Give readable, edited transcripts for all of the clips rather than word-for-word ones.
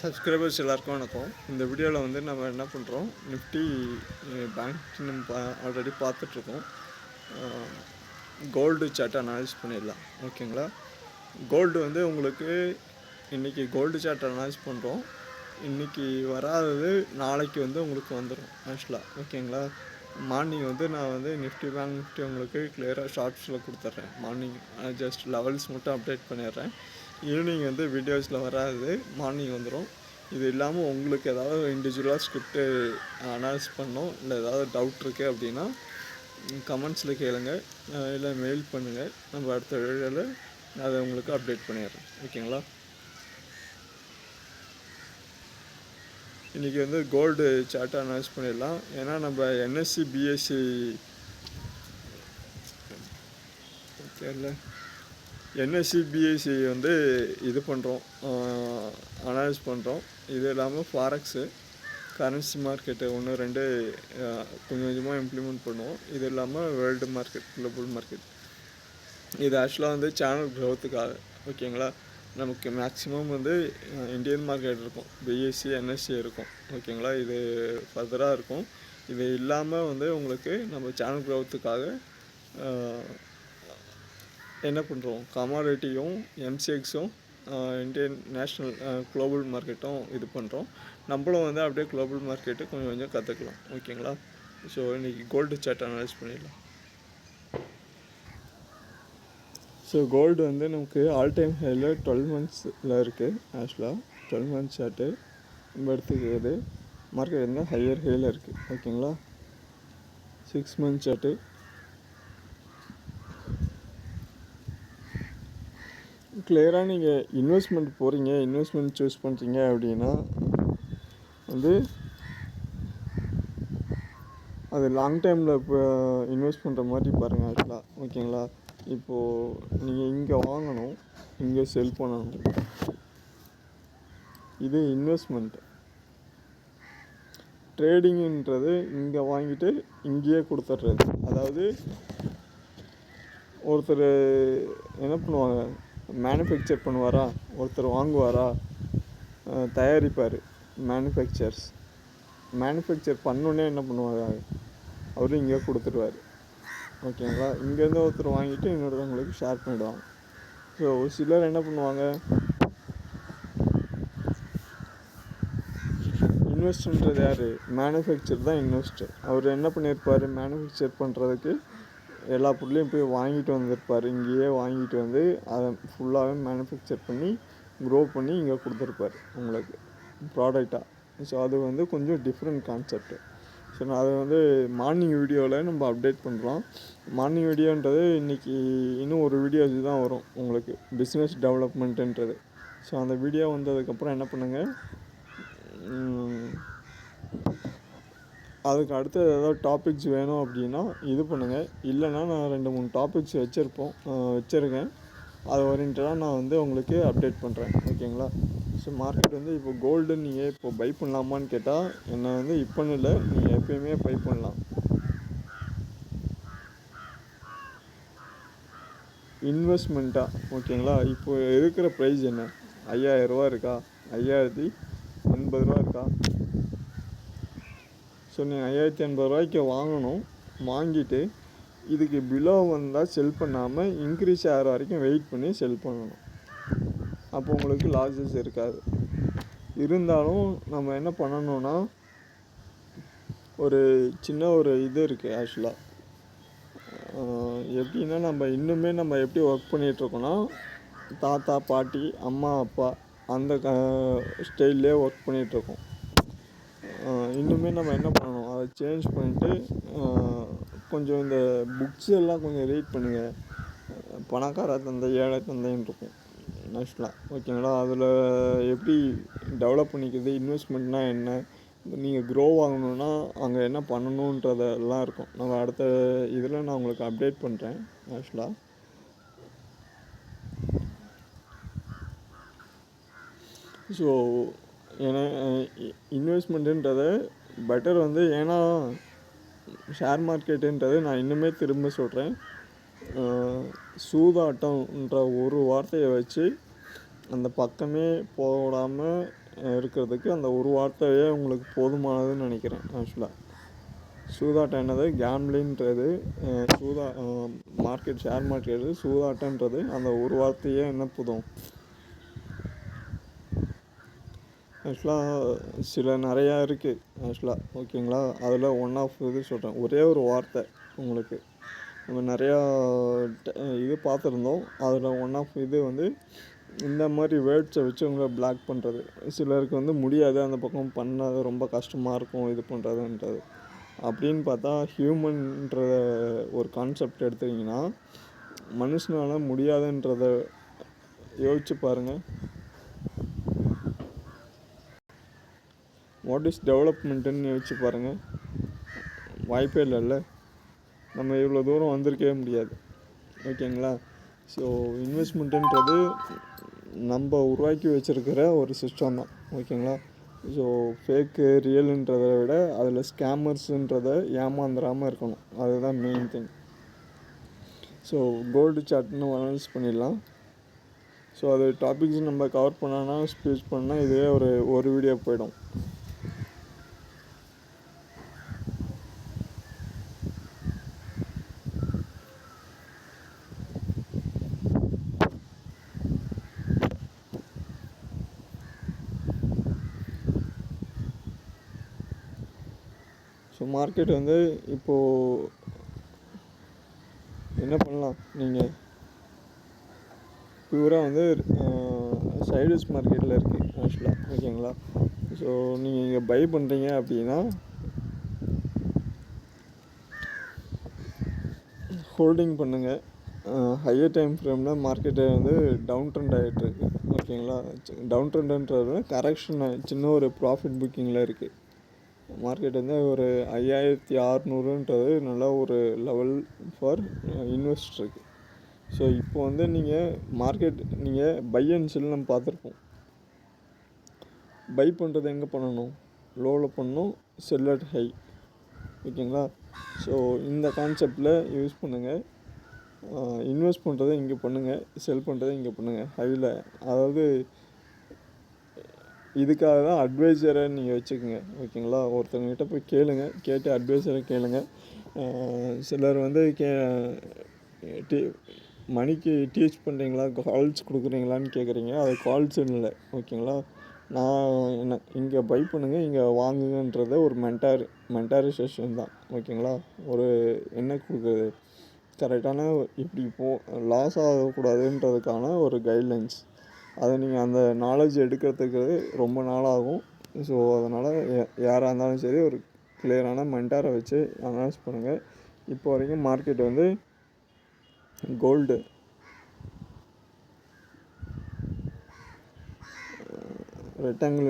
Subscribers எல்லாருக்கும் வணக்கம். இந்த வீடியோவில் வந்து நம்ம என்ன பண்ணுறோம், நிஃப்டி பேங்க் நம்ம ஆல்ரெடி பார்த்துட்ருக்கோம். கோல்டு சார்ட் அனலைஸ் பண்ணிடலாம், ஓகேங்களா. கோல்டு வந்து உங்களுக்கு இன்றைக்கி கோல்டு சார்ட் அனலைஸ் பண்ணுறோம். இன்றைக்கி வராதது நாளைக்கு வந்து உங்களுக்கு வந்துடும் ஆக்சுவலாக, ஓகேங்களா. மார்னிங் வந்து நான் வந்து நிஃப்டி பேங்க் நிஃப்டி உங்களுக்கு கிளியராக ஷார்ட்ஸில் கொடுத்துட்றேன். மார்னிங் ஜஸ்ட் லெவல்ஸ் மட்டும் அப்டேட் பண்ணிடுறேன். ஈவினிங் வந்து வீடியோஸில் வராது, மார்னிங் வந்துடும். இது இல்லாமல் உங்களுக்கு ஏதாவது இண்டிவிஜுவலாக ஸ்கிரிப்டு அனலைஸ் பண்ணோம், இல்லை ஏதாவது டவுட் இருக்குது அப்படின்னா கமெண்ட்ஸில் கேளுங்க, இல்லை மெயில் பண்ணுங்கள். நம்ம அடுத்த வீடியோவில் அதை உங்களுக்கு அப்டேட் பண்ணிடுறேன், ஓகேங்களா. இன்றைக்கி வந்து கோல்டு சார்ட் அனலைஸ் பண்ணிடலாம். ஏன்னா நம்ம என்எஸ்சி பிஎஸ்சி ஓகேல என்எஸ்சி பிஎஸ்சி வந்து இது பண்ணுறோம், அனலைஸ் பண்ணுறோம். இது இல்லாமல் ஃபாரெக்ஸு கரன்சி மார்க்கெட்டு 1-2 கொஞ்சம் கொஞ்சமாக இம்ப்ளிமெண்ட் பண்ணுவோம். இது இல்லாமல் வேர்ல்டு மார்க்கெட், குளோபல் மார்க்கெட். இது ஆக்சுவலாக வந்து சேனல் க்ரோத்துக்காக, ஓகேங்களா. நமக்கு மேக்ஸிமம் வந்து இந்தியன் மார்க்கெட் இருக்கும், பிஎஸ்சி என்எஸ்சி இருக்கும், ஓகேங்களா. இது ஃபர்தராக இருக்கும். இது இல்லாமல் வந்து உங்களுக்கு நம்ம சேனல் க்ரோத்துக்காக என்ன பண்ணுறோம், கமாடிட்டியும் எம்சிஎக்ஸும் இந்தியன் நேஷ்னல் குளோபல் மார்க்கெட்டும் இது பண்ணுறோம். நம்மளும் வந்து அப்படியே குளோபல் மார்க்கெட்டு கொஞ்சம் கொஞ்சம் கற்றுக்கலாம், ஓகேங்களா. ஸோ இன்றைக்கி கோல்டு சார்ட் அனலைஸ் பண்ணிடலாம். ஸோ கோல்டு வந்து நமக்கு ஆல் டைம் ஹையில் 12 monthஸில் இருக்குது. ஆக்சுவலாக 12 month சார்ட்டு நம்ம எடுத்துக்கிறது. மார்க்கெட் வந்து ஹையர் ஹையில் இருக்குது, ஓகேங்களா. 6 month சார்ட்டு கிளியராக நீங்கள் இன்வெஸ்ட்மெண்ட் போகிறீங்க, இன்வெஸ்ட்மெண்ட் சூஸ் பண்ணுறீங்க அப்படின்னா வந்து அது லாங் டைமில் இப்போ இன்வெஸ்ட் பண்ணுற மாதிரி பாருங்கள் ஆக்சுவலாக, ஓகேங்களா. இப்போது நீங்கள் இங்கே வாங்கணும், இங்கே செல் பண்ணணும், இது இன்வெஸ்ட்மெண்ட். ட்ரேடிங்குன்றது இங்கே வாங்கிட்டு இங்கேயே கொடுத்துட்றது. அதாவது ஒருத்தர் என்ன பண்ணுவாங்க, மேனுஃபேக்சர் பண்ணுவாரா, ஒருத்தர் வாங்குவாரா, தயாரிப்பார். மேனுஃபேக்சர் பண்ணோன்னே என்ன பண்ணுவாங்க, அவரும் இங்கே கொடுத்துருவார், ஓகேங்களா. இங்கேருந்து ஒருத்தர் வாங்கிட்டு இன்னொருத்தவங்களுக்கு ஷேர் பண்ணிவிடுவாங்க. ஸோ சிலர் என்ன பண்ணுவாங்க, இன்வெஸ்ட்ன்றது யார், மேனுஃபேக்சர் தான் இன்வெஸ்டர். அவர் என்ன பண்ணியிருப்பார், மேனுஃபேக்சர் பண்ணுறதுக்கு எல்லா பொருளையும் போய் வாங்கிட்டு வந்திருப்பார். இங்கேயே வாங்கிட்டு வந்து அதை ஃபுல்லாகவே மேனுஃபேக்சர் பண்ணி க்ரோ பண்ணி இங்கே கொடுத்துருப்பார் உங்களுக்கு ப்ராடக்டாக. ஸோ அது வந்து கொஞ்சம் டிஃப்ரெண்ட் கான்செப்ட்டு. ஸோ நான் அதை வந்து மார்னிங் வீடியோவில் நம்ம அப்டேட் பண்ணுறோம். மார்னிங் வீடியோன்றது இன்றைக்கி இன்னும் ஒரு வீடியோ தான் வரும் உங்களுக்கு, பிஸ்னஸ் டெவலப்மெண்ட்டுன்றது. ஸோ அந்த வீடியோ வந்ததுக்கப்புறம் என்ன பண்ணுங்கள், அதுக்கு அடுத்து ஏதாவது டாபிக்ஸ் வேணும் அப்படின்னா இது பண்ணுங்கள். இல்லைனா நான் 2-3 டாபிக்ஸ் வச்சுருக்கேன். அது ஓரியன்டாக நான் வந்து உங்களுக்கு அப்டேட் பண்ணுறேன், ஓகேங்களா. ஸோ மார்க்கெட் வந்து இப்போ கோல்டு நீங்கள் இப்போ பை பண்ணலாமான்னு கேட்டால் என்ன வந்து இப்போன்னு இல்லை, நீங்கள் எப்பயுமே பை பண்ணலாம். இன்வெஸ்ட்மெண்ட்டாக, ஓகேங்களா. இப்போ இருக்கிற ப்ரைஸ் என்ன, 5000 ரூபா இருக்கா, 5080 ரூபா இருக்கா. ஸோ நீங்கள் 5080 ரூபாய்க்கு வாங்கணும். வாங்கிட்டு இதுக்கு பிலோ வந்தால் செல் பண்ணாமல் இன்க்ரீஸ் ஆகிற வரைக்கும் வெயிட் பண்ணி செல் பண்ணணும். அப்போ உங்களுக்கு லாஸஸ் இருக்காது. இருந்தாலும் நம்ம என்ன பண்ணணுன்னா, ஒரு சின்ன ஒரு இது இருக்குது ஆக்சுவலாக. எப்படின்னா நம்ம இன்னுமே நம்ம எப்படி ஒர்க் பண்ணிகிட்ருக்கோன்னா, தாத்தா பாட்டி அம்மா அப்பா அந்த ஸ்டைல்லே ஒர்க் பண்ணிகிட்ருக்கோம். இன்னுமே நம்ம என்ன பண்ணணும், அதை சேஞ்ச் பண்ணிட்டு கொஞ்சம் இந்த புக்ஸ் எல்லாம் கொஞ்சம் ரீட் பண்ணுங்கள். பணக்கார தந்தை ஏழை தந்தைன்னு இருக்கும் ஆக்சுவலாக, ஓகேங்களா. அதில் எப்படி டெவலப் பண்ணிக்கிறது, இன்வெஸ்ட்மெண்ட்னால் என்ன, நீங்கள் க்ரோ ஆகணுன்னா அங்கே என்ன பண்ணணுன்றதெல்லாம் இருக்கும். நம்ம அடுத்த இதில் நான் உங்களுக்கு அப்டேட் பண்ணுறேன் ஆக்சுவலாக. ஸோ ஏன்னா இன்வெஸ்ட்மெண்ட்டுன்றதை பெட்டர் வந்து, ஏன்னா ஷேர் மார்க்கெட்டுன்றது நான் இன்னுமே திரும்ப சொல்கிறேன், சூதாட்டம்ன்ற ஒரு வார்த்தையை வச்சு அந்த பக்கமே போடாமல் இருக்கிறதுக்கு அந்த ஒரு வார்த்தையே உங்களுக்கு போதுமானதுன்னு நினைக்கிறேன். ஆக்சுவலாக சூதாட்டம் என்னது, கேம்லின்றது மார்க்கெட், ஷேர் மார்க்கெட்டு சூதாட்டன்றது அந்த ஒரு வார்த்தையே என்ன போதும். ஆக்சுவலாக நிறையா இருக்குது ஆக்சுவலாக, ஓகேங்களா. அதில் ஒன் ஆஃப் இது சொல்கிறேன், ஒரே ஒரு வார்த்தை உங்களுக்கு. நம்ம நிறையா இது பார்த்துருந்தோம். அதில் ஒன் ஆஃப் இது வந்து இந்த மாதிரி வேர்ட்ஸை வச்சு உங்களை பிளாக் பண்ணுறது. சிலருக்கு வந்து முடியாது, அந்த பக்கம் பண்ணாது, ரொம்ப கஷ்டமாக இருக்கும் இது பண்ணுறதுன்றது. அப்படின்னு பார்த்தா ஹியூமன்ற ஒரு கான்செப்ட் எடுத்துக்கிட்டிங்கன்னா, மனுஷனால் முடியாதுன்றதை யோசிச்சு பாருங்கள். வாட் இஸ் டெவலப்மெண்ட்டுன்னு யோசிச்சு பாருங்கள். வாய்ப்பே இல்லைல்ல. நம்ம இவ்வளோ தூரம் வந்திருக்கவே முடியாது, ஓகேங்களா. ஸோ இன்வெஸ்ட்மெண்ட்டுன்றது நம்ம உருவாக்கி வச்சுருக்கிற ஒரு சிஸ்டம் தான், ஓகேங்களா. ஸோ ஃபேக்கு ரியலுன்றதை விட அதில் ஸ்கேமர்ஸுன்றதை ஏமாந்துடாமல் இருக்கணும், அதுதான் மெயின் திங். ஸோ கோல்டு சார்ட்னு அனலைஸ் பண்ணிடலாம். ஸோ அது டாபிக்ஸ் நம்ம கவர் பண்ணோன்னா, ஸ்பீச் பண்ணால் இதுவே ஒரு வீடியோ போயிடும். ஸோ மார்க்கெட் வந்து இப்போது என்ன பண்ணலாம், நீங்கள் பியூராக வந்து சைடுஸ் மார்க்கெட்டில் இருக்குது ஆக்சுவலாக, ஓகேங்களா. ஸோ நீங்கள் இங்கே பை பண்ணுறீங்க அப்படின்னா ஹோல்டிங் பண்ணுங்கள். ஹையர் டைம் ஃப்ரேமில் மார்க்கெட்டை வந்து டவுன் ட்ரெண்ட் ஆகிட்டுருக்கு, ஓகேங்களா. டவுன் ட்ரெண்டுன்றது கரெக்ஷன், சின்ன ஒரு ப்ராஃபிட் புக்கிங்கில் இருக்குது. மார்க்கெட் வந்து ஒரு 5600ன்றது நல்ல ஒரு லெவல் ஃபார் இன்வெஸ்டருக்கு. ஸோ இப்போ வந்து நீங்கள் பை அண்ட் செல் நம்ம பார்த்துருப்போம். பை பண்ணுறது எங்கே பண்ணணும், லோவில் பண்ணணும், செல் அட் ஹை, ஓகேங்களா. ஸோ இந்த கான்செப்டில் யூஸ் பண்ணுங்கள். இன்வெஸ்ட் பண்ணுறதை இங்கே பண்ணுங்கள், செல் பண்ணுறதை இங்கே பண்ணுங்கள் ஹையில். அதாவது இதுக்காக தான் அட்வைசரை நீங்கள் வச்சுக்கோங்க, ஓகேங்களா. ஒருத்தவங்ககிட்ட போய் கேட்டு அட்வைசரை கேளுங்க. சிலர் வந்து மணிக்கு டீச் பண்ணுறீங்களா, கால்ஸ் கொடுக்குறீங்களான்னு கேட்குறீங்க. அது கால்ஸ் இல்லை, ஓகேங்களா. நான் இங்கே பை பண்ணுங்கள், இங்கே வாங்குங்கன்றத ஒரு மென்டாரைசேஷன் தான், ஓகேங்களா. ஒரு என்ன கொடுக்குறது, கரெக்டான இப்படி லாஸ் ஆகக்கூடாதுன்றதுக்கான ஒரு கைட்லைன்ஸ். அதை நீங்கள் அந்த நாலேஜ் எடுக்கிறதுக்கு ரொம்ப நாளாகும். ஸோ அதனால் யாராக இருந்தாலும் சரி, ஒரு கிளியரான மென்டாரை வச்சு அனலைஸ் பண்ணுங்கள். இப்போ வரைக்கும் மார்க்கெட் வந்து கோல்டு ரெக்டாங்கிள்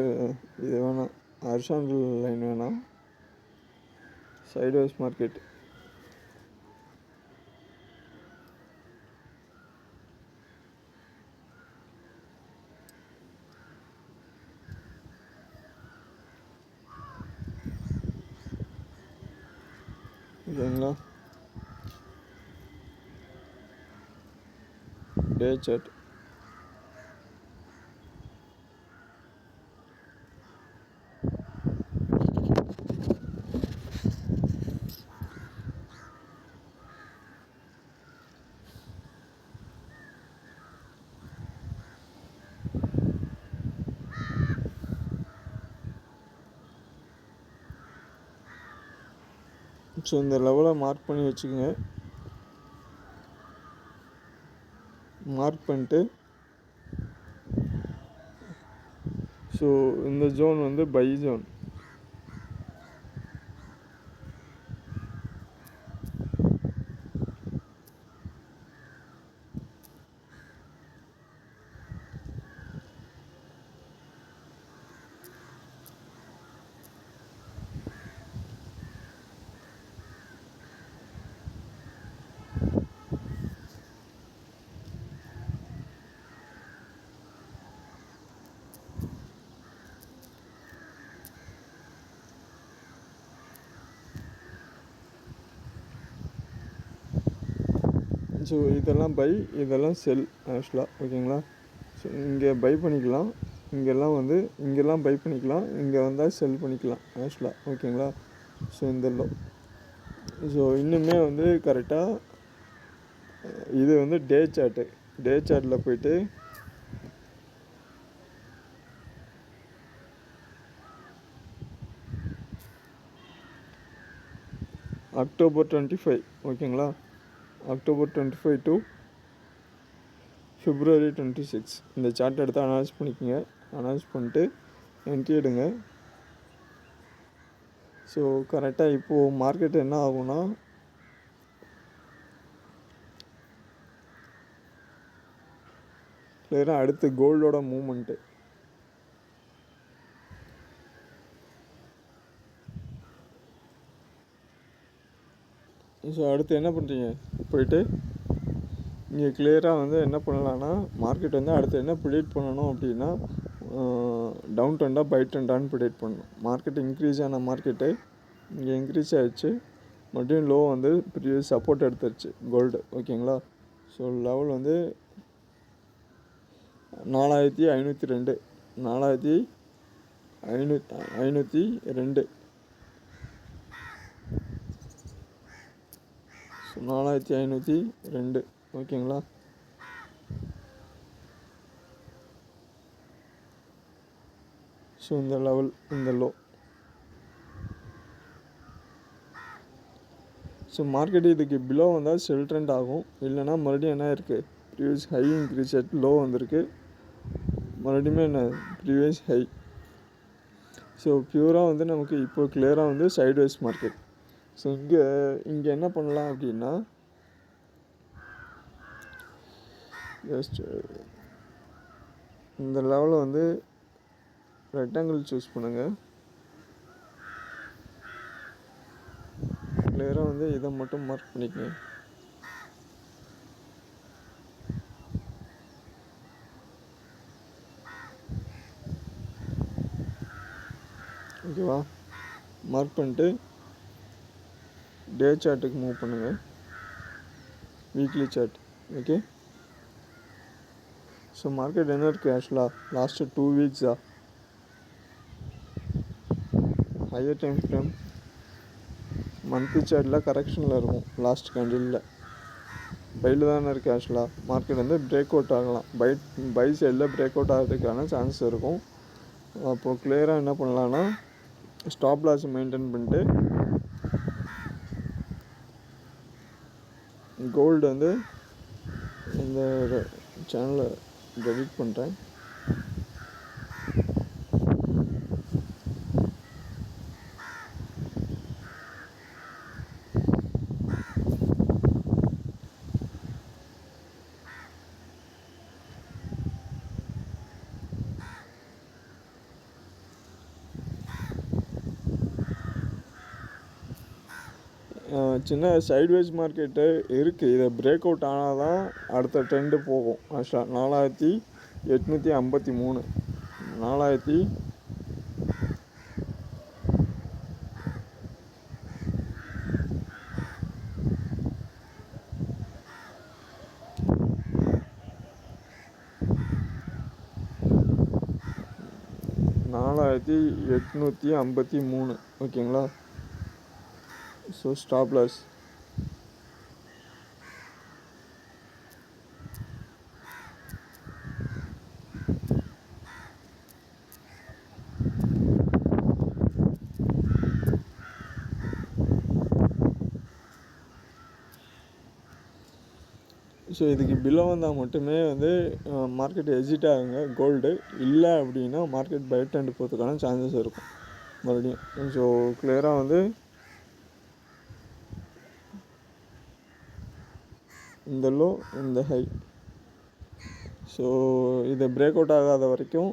இது வேணாம், ஹரிசாண்டல் லைன் வேணாம், சைட்வைஸ் மார்க்கெட். ஓகேங்களா. டே சார்ட் ஸோ இந்த லெவலை மார்க் பண்ணி வச்சுக்கோங்க. மார்க் பண்ணிட்டு ஸோ இந்த ஜோன் வந்து பை ஜோன். ஸோ இதெல்லாம் பை, இதெல்லாம் செல் ஆக்சுவலாக, ஓகேங்களா. ஸோ இங்கே பை பண்ணிக்கலாம், இங்கெல்லாம் பை பண்ணிக்கலாம், இங்கே வந்தால் செல் பண்ணிக்கலாம் ஆக்சுவலாக. ஓகேங்களா? ஸோ இந்த லோ ஸோ இன்னுமே கரெக்டாக இது டே சார்ட்டில் போய்ட்டு October 25, ஓகேங்களா? October 25 to February 26 இந்த சார்ட் எடுத்து அனலைஸ் பண்ணிக்கோங்க. அனலைஸ் பண்ணிட்டு என்ட்ரி எடுங்க. ஸோ கரெக்டாக இப்போது மார்க்கெட் என்ன ஆகும்னா, கிளியராக அடுத்து கோல்டோட மூமெண்ட்டு. ஸோ அடுத்து என்ன பண்ணுறீங்க, போயிட்டு இங்கே கிளியராக என்ன பண்ணலான்னா, மார்க்கெட் அடுத்து என்ன ப்ரிடிக்ட் பண்ணணும் அப்படின்னா, டவுன் ட்ரெண்டாக பை ட்ரெண்டான்னு ப்ரிடிக்ட் பண்ணணும். மார்க்கெட் இன்க்ரீஸ் ஆன மார்க்கெட்டு இங்கே இன்க்ரீஸ் ஆகிடுச்சு, மறுபடியும் லோ ப்ரீவியஸ் சப்போர்ட் எடுத்துருச்சு கோல்டு. ஓகேங்களா? ஸோ லெவல் 4502 4502 ஸோ 4502 ஓகேங்களா? ஸோ இந்த லெவல் இந்த லோ. ஸோ மார்க்கெட் இதுக்கு பிலோ வந்தால் செல் ட்ரெண்ட் ஆகும், இல்லைனா மறுபடியும் என்ன இருக்குது, ப்ரீவியஸ் ஹை இன்க்ரீஸ் ஆகிட்டு லோ வந்திருக்கு, மறுபடியுமே என்ன ப்ரீவியஸ் ஹை. ஸோ பியூராக நமக்கு இப்போ கிளியராக சைட்வேஸ் மார்க்கெட். ஸோ இங்கே என்ன பண்ணலாம் அப்படின்னா, ஜஸ்ட் இந்த லெவலில் ரெக்டாங்கிள் சூஸ் பண்ணுங்கள். கிளியராக இதை மட்டும் மார்க் பண்ணிக்கங்க. ஓகேவா? மார்க் பண்ணிட்டு டே சார்ட்டுக்கு மூவ் பண்ணுங்கள், weekly chart. Okay? So market என்ன இருக்குது ஆக்சுவலாக லாஸ்ட்டு 2 வீக்ஸாக ஹையர் டைம் ஃப்ரேம் மந்த்லி சார்ட்டில் கரெக்ஷனில் இருக்கும். லாஸ்ட் கேண்டிலில் பையில் தானே இருக்குது ஆக்சுவலாக. மார்க்கெட் பிரேக் அவுட் ஆகலாம், பை சைடில் பிரேக் அவுட் ஆகிறதுக்கான சான்ஸ் இருக்கும். அப்போது கிளியராக என்ன பண்ணலான்னா, ஸ்டாப் லாஸ் மெயின்டைன் பண்ணிட்டு கோல்டு இந்த சேனலை டெலிட் பண்ணுறேன். சின்ன சைட்வேஸ் மார்க்கெட்டு இருக்குது, இதை பிரேக் அவுட் ஆனால் தான் அடுத்த ட்ரெண்டு போகும். ஆக்சுவலாக 4853 4853 ஓகேங்களா? ஸோ ஸ்டாப் லாஸ் ஸோ இதுக்கு பிலோ வந்தால் மட்டுமே மார்க்கெட் எக்ஸிட் ஆகுங்க கோல்டு. இல்லை அப்படின்னா மார்க்கெட் பை ட்ரெண்ட் போகிறதுக்கான சான்சஸ் இருக்கும் மறுபடியும். ஸோ கிளியராக இந்த லோ இந்த ஹை. ஸோ இதை பிரேக் அவுட் ஆகாத வரைக்கும்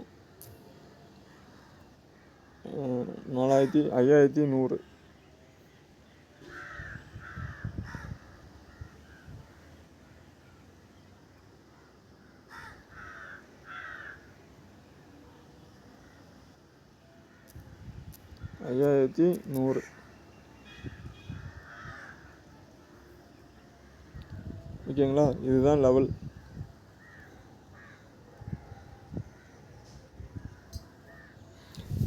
5100 5100 ஓகேங்களா? இதுதான் லெவல்.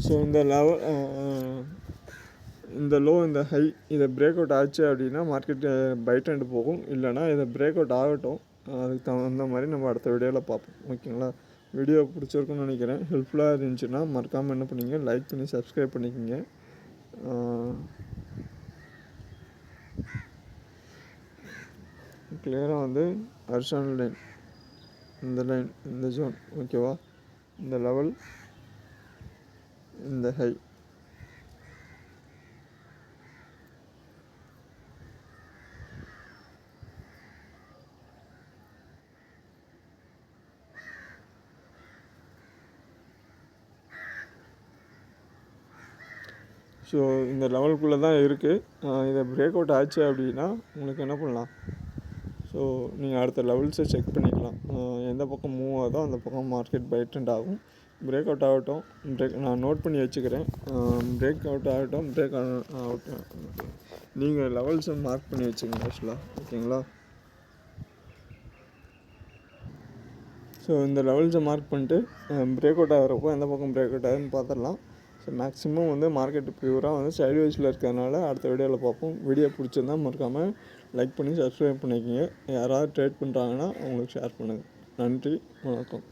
ஸோ இந்த லோ இந்த ஹை இதை பிரேக் அவுட் ஆச்சு அப்படின்னா மார்க்கெட்டு பை ட்ரெண்ட் போகும். இல்லைனா இதை பிரேக் அவுட் ஆகட்டும், அதுக்கு தகுந்த மாதிரி நம்ம அடுத்த வீடியோவில் பார்ப்போம். ஓகேங்களா? வீடியோ பிடிச்சிருக்குன்னு நினைக்கிறேன். ஹெல்ப்ஃபுல்லாக இருந்துச்சுன்னா மறக்காமல் என்ன பண்ணிங்க, லைக் பண்ணி சப்ஸ்கிரைப் பண்ணிக்கோங்க. கிளியராக வந்து ஹரிசாண்டல் லைன், இந்த லைன், இந்த ஜோன், ஓகேவா? இந்த லெவல், இந்த ஹை. ஸோ இந்த லெவலுக்குள்ளே தான் இருக்குது. இதை பிரேக் அவுட் ஆச்சு அப்படின்னா உங்களுக்கு என்ன பண்ணலாம், ஸோ நீங்கள் அடுத்த லெவல்ஸை செக் பண்ணிக்கலாம். எந்த பக்கம் மூவ் ஆகுதோ அந்த பக்கம் மார்க்கெட் பை ட்ரெண்ட் ஆகும். பிரேக் அவுட் ஆகட்டும், நான் நோட் பண்ணி வச்சுக்கிறேன். பிரேக் அவுட் ஆகட்டும், பிரேக் அவுட் நீங்கள் லெவல்ஸை மார்க் பண்ணி வச்சுங்க ஆக்சுவலாக. ஓகேங்களா? ஸோ இந்த லெவல்ஸை மார்க் பண்ணிட்டு பிரேக் அவுட் ஆகிறப்போ எந்த பக்கம் பிரேக் அவுட் ஆகுதுன்னு பார்த்துடலாம். ஸோ மேக்ஸிமம் வந்து மார்க்கெட்டு ப்யூராக வந்து சைட்வேஸில் இருக்கிறதுனால அடுத்த வீடியோவில் பார்ப்போம். வீடியோ பிடிச்சிருந்தால் மறக்காமல் லைக் பண்ணி சப்ஸ்கிரைப் பண்ணிக்கோங்க. யாராவது ட்ரேட் பண்ணுறாங்கன்னா அவங்களுக்கு ஷேர் பண்ணுங்கள். நன்றி, வணக்கம்.